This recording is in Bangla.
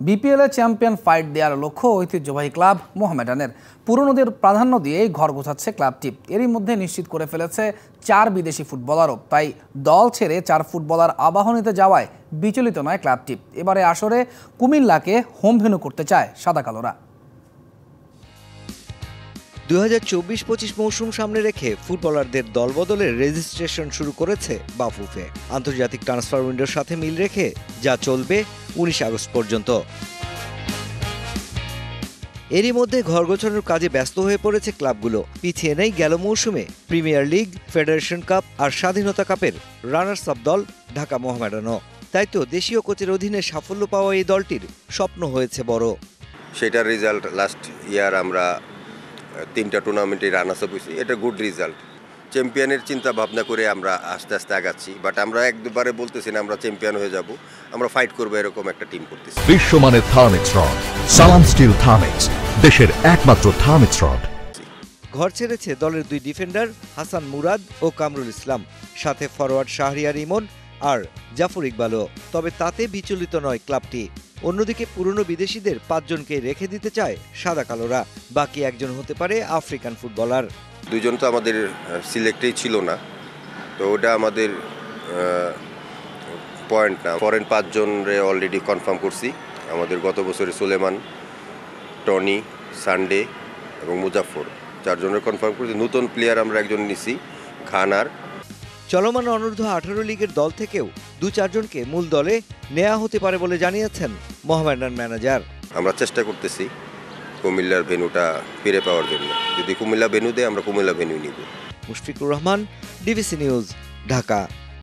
বিপিএলে চ্যাম্পিয়ন ফাইট দেওয়ার লক্ষ্য ঐতিহ্যবাহী ক্লাব মোহামেডানের। পুরনোদের প্রাধান্য দিয়েই ঘর গোছাচ্ছে ক্লাবটি। এরই মধ্যে নিশ্চিত করে ফেলেছে 4 বিদেশি ফুটবলারও। তাই দল ছেড়ে 4 ফুটবলার আবাহনীতে যাওয়ায় বিচলিত নয় ক্লাবটি। এবারে আসরে কুমিল্লাকে হোম ভেন্যু করতে চায় সাদা কালোরা। 2024-25 মৌসুম সামনে রেখে ফুটবলারদের দলবদলের রেজিস্ট্রেশন শুরু করেছে বাফুফে। আন্তর্জাতিক ট্রান্সফার উইন্ডোর সাথে মিল রেখে যা চলবে 19 আগস্ট পর্যন্ত। এরই মধ্যে ঘর গোছানোর কাজে ব্যস্ত হয়ে পড়েছে ক্লাবগুলো। পিছিয়ে নেই গেল মৌসুমে প্রিমিয়ার লিগ, ফেডারেশন কাপ আর স্বাধীনতা কাপের রানার্স আপ দল ঢাকা মোহামেডানও। তাই তো দেশীয় কোচের অধীনে সাফল্য পাওয়া এই দলটির স্বপ্ন হয়েছে বড়। সেটার রেজাল্ট লাস্ট ইয়ার আমরা 3টা টুর্নামেন্টে রানার্স আপ হয়েছি। এটা গুড রেজাল্ট। চ্যাম্পিয়নের চিন্তা ভাবনা করে আমরা আস্তে আস্তে আগাচ্ছি, বাট আমরা একবারে বলতেছি না আমরা চ্যাম্পিয়ন হয়ে যাব। আমরা ফাইট করবো, এরকম একটা টিম করতেছি। বিশ্বমানের থার্মিক্স রড, সালাম স্টিল থার্মিক্স, দেশের একমাত্র থার্মিক্স রড। ঘর ছেড়েছে দলের 2 ডিফেন্ডার হাসান মুরাদ ও কামরুল ইসলাম, সাথে ফরওয়ার্ড শাহরিয়ার ইমন আর জাফর ইকবালও। তবে তাতে বিচলিত নয় ক্লাবটি। অন্যদিকে পুরনো বিদেশিদের 5 জনকে রেখে দিতে চায় সাদা কালোরা। বাকি একজন হতে পারে আফ্রিকান ফুটবলার। 2 জন তো আমাদের সিলেক্টেই ছিল না, তো ওটা আমাদের পয়েন্ট না। ফরেন 5 জনরে অলরেডি কনফার্ম করছি। আমাদের গত বছরের সুলেমান, টনি, সানডে এবং মুজাফর 4 জনের কনফার্ম করছি। নতুন প্লেয়ার আমরা একজন নিছি, খানার। চলমান অনূর্ধ্ব 18 লিগের দল থেকেও 2-4 জনকে মূল দলে নেওয়া হতে পারে বলে জানিয়েছেন মোহামেডান ম্যানেজার। আমরা চেষ্টা করতেছি কুমিল্লার ভেন্যুটা ফিরে পাওয়ার জন্য। যদি কুমিল্লা ভেন্যু দেয়, আমরা কুমিল্লা ভেন্যু নিব। Mushfiqur Rahman, DBC news, Dhaka.